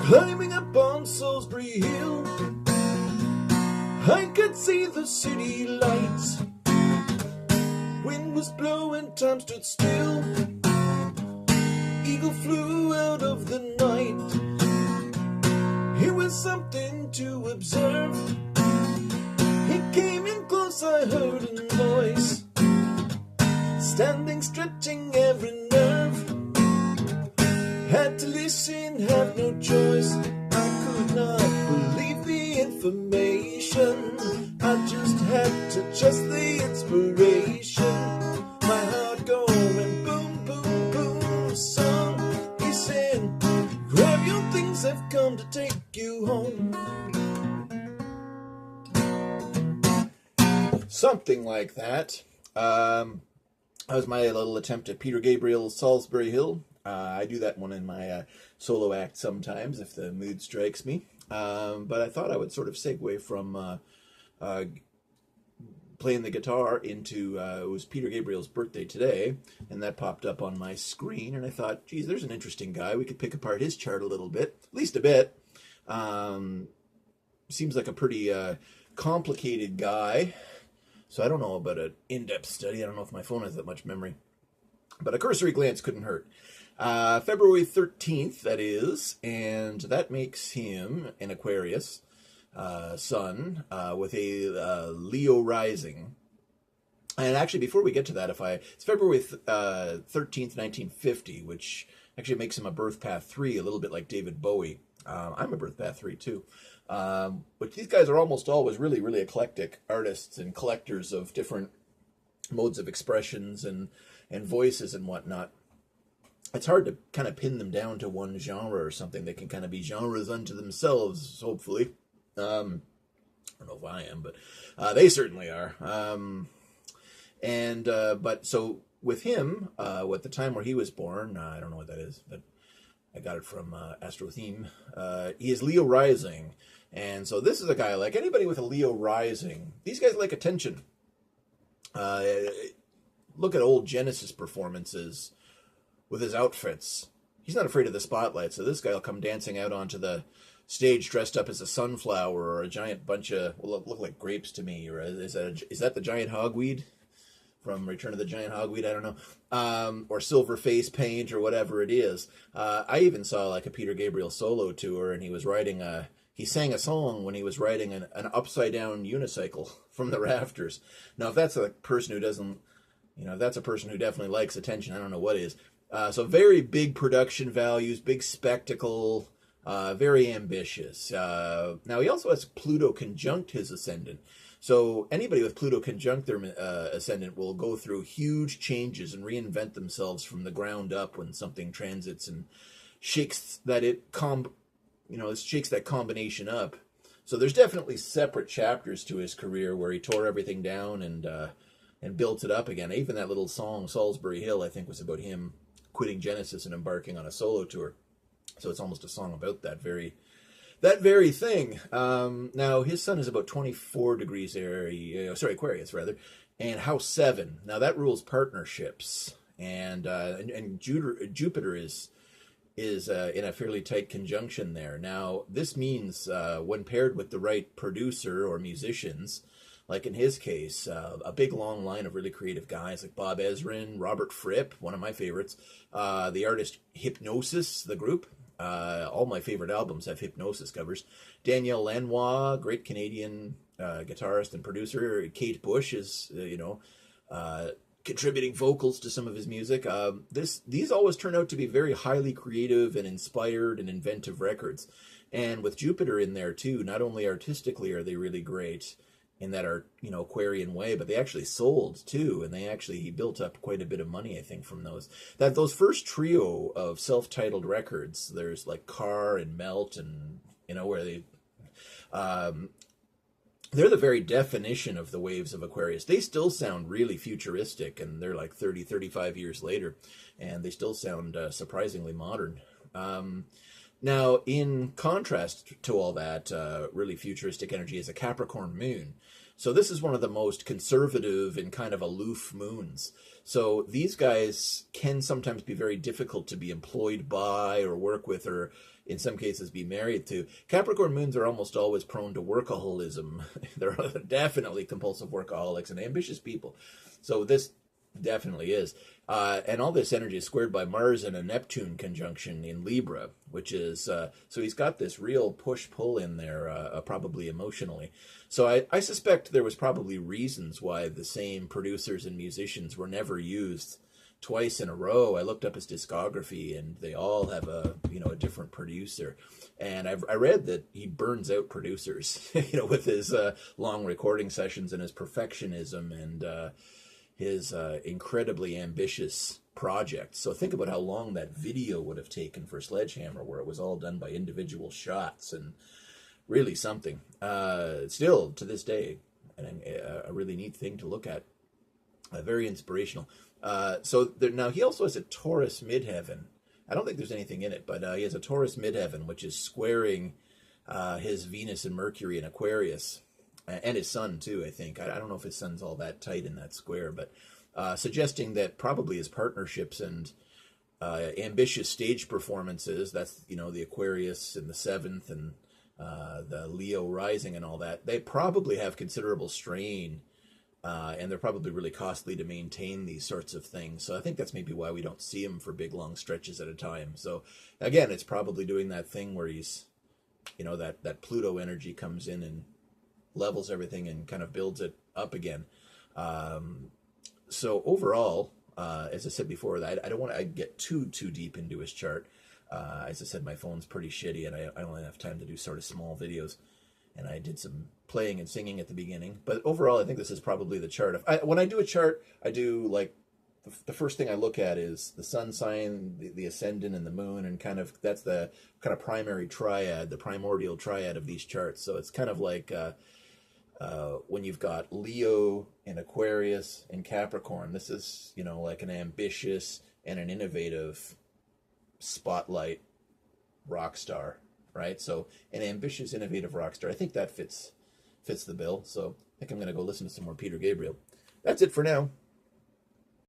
Climbing up on Solsbury Hill, I could see the city lights. Wind was blowing, time stood still. Eagle flew out of the night. It was something to observe. He came in close, I heard a voice, standing, stretching every nerve. Had to listen, have no choice. I could not believe the information. I just had to trust the inspiration. My heart going boom, boom, boom. Son, he said, grab your things, I've come to take you home. Something like that. That was my little attempt at Peter Gabriel's Solsbury Hill. I do that one in my solo act sometimes if the mood strikes me. But I thought I would sort of segue from playing the guitar into, it was Peter Gabriel's birthday today, and that popped up on my screen, and I thought, geez, there's an interesting guy. We could pick apart his chart a little bit, at least a bit. Seems like a pretty complicated guy, so I don't know about an in-depth study. I don't know if my phone has that much memory, but a cursory glance couldn't hurt. February 13th, that is, and that makes him an Aquarius sun with a Leo rising. And actually, before we get to that, it's February 13th, 1950, which actually makes him a birth path 3, a little bit like David Bowie. I'm a birth path 3 too. But these guys are almost always really, really eclectic artists and collectors of different modes of expressions and voices and whatnot. It's hard to kind of pin them down to one genre or something. They can kind of be genres unto themselves, hopefully. I don't know if I am, but they certainly are. But so with him, at the time where he was born, I don't know what that is, but I got it from Astrology. He is Leo rising. And so this is a guy, like anybody with a Leo rising, these guys like attention. Look at old Genesis performances with his outfits. He's not afraid of the spotlight, so this guy will come dancing out onto the stage dressed up as a sunflower or a giant bunch of, well, look like grapes to me, or is that the giant hogweed from Return of the Giant Hogweed? I don't know. Or silver face paint or whatever it is. I even saw like a Peter Gabriel solo tour, and he sang a song when he was riding an upside down unicycle from the rafters. Now, if that's a person who doesn't, if that's a person who definitely likes attention, I don't know what is. So very big production values, big spectacle, very ambitious. Now, he also has Pluto conjunct his ascendant. So anybody with Pluto conjunct their ascendant will go through huge changes and reinvent themselves from the ground up when something transits and shakes that combination up. So there's definitely separate chapters to his career where he tore everything down and built it up again. Even that little song, Solsbury Hill, I think was about him quitting Genesis and embarking on a solo tour. So it's almost a song about that very thing. Now, his sun is about 24 degrees Aquarius, rather, and house 7. Now, that rules partnerships, and Jupiter is in a fairly tight conjunction there. Now, this means when paired with the right producer or musicians, like in his case, a big long line of really creative guys like Bob Ezrin, Robert Fripp, one of my favorites, the artist Hypnosis, the group. All my favorite albums have Hypnosis covers. Danielle Lanois, great Canadian guitarist and producer. Kate Bush is, contributing vocals to some of his music. These always turn out to be very highly creative and inspired and inventive records. And with Jupiter in there too, not only artistically are they really great in that Aquarian way, but they actually sold too, and he built up quite a bit of money, I think, from those. Those first trio of self-titled records, there's like Car and Melt, and where they're the very definition of the waves of Aquarius. They still sound really futuristic, and they're like 30, 35 years later, and they still sound surprisingly modern. Now, in contrast to all that really futuristic energy is a Capricorn moon. So this is one of the most conservative and kind of aloof moons. So these guys can sometimes be very difficult to be employed by or work with, or in some cases be married to. Capricorn moons are almost always prone to workaholism. They're definitely compulsive workaholics and ambitious people. So this definitely is. And all this energy is squared by Mars and a Neptune conjunction in Libra, which is, so he's got this real push-pull in there, probably emotionally. So I suspect there was probably reasons why the same producers and musicians were never used twice in a row. I looked up his discography, and they all have a different producer. And I read that he burns out producers, with his long recording sessions and his perfectionism and his incredibly ambitious projects. So think about how long that video would have taken for Sledgehammer, where it was all done by individual shots, and really something. Still, to this day, a really neat thing to look at. Very inspirational. Now he also has a Taurus midheaven. I don't think there's anything in it, but he has a Taurus midheaven, which is squaring his Venus and Mercury in Aquarius. And his sun, too, I think. I don't know if his sun's all that tight in that square, but suggesting that probably his partnerships and ambitious stage performances, that's, the Aquarius in the 7th and the Leo rising and all that, they probably have considerable strain, and they're probably really costly to maintain these sorts of things. So I think that's maybe why we don't see him for big, long stretches at a time. So, again, it's probably doing that thing where he's, that Pluto energy comes in and levels everything and kind of builds it up again. So overall, as I said before, I don't want to get too deep into his chart. As I said, my phone's pretty shitty, and I only have time to do sort of small videos. And I did some playing and singing at the beginning. But overall, I think this is probably the chart. When I do a chart, I do like the first thing I look at is the sun sign, the ascendant, and the moon, and that's the kind of primary triad, the primordial triad of these charts. So it's kind of like when you've got Leo and Aquarius and Capricorn, this is, like an ambitious and an innovative spotlight rock star, right? So an ambitious, innovative rock star. I think that fits the bill. So I think I'm going to go listen to some more Peter Gabriel. That's it for now.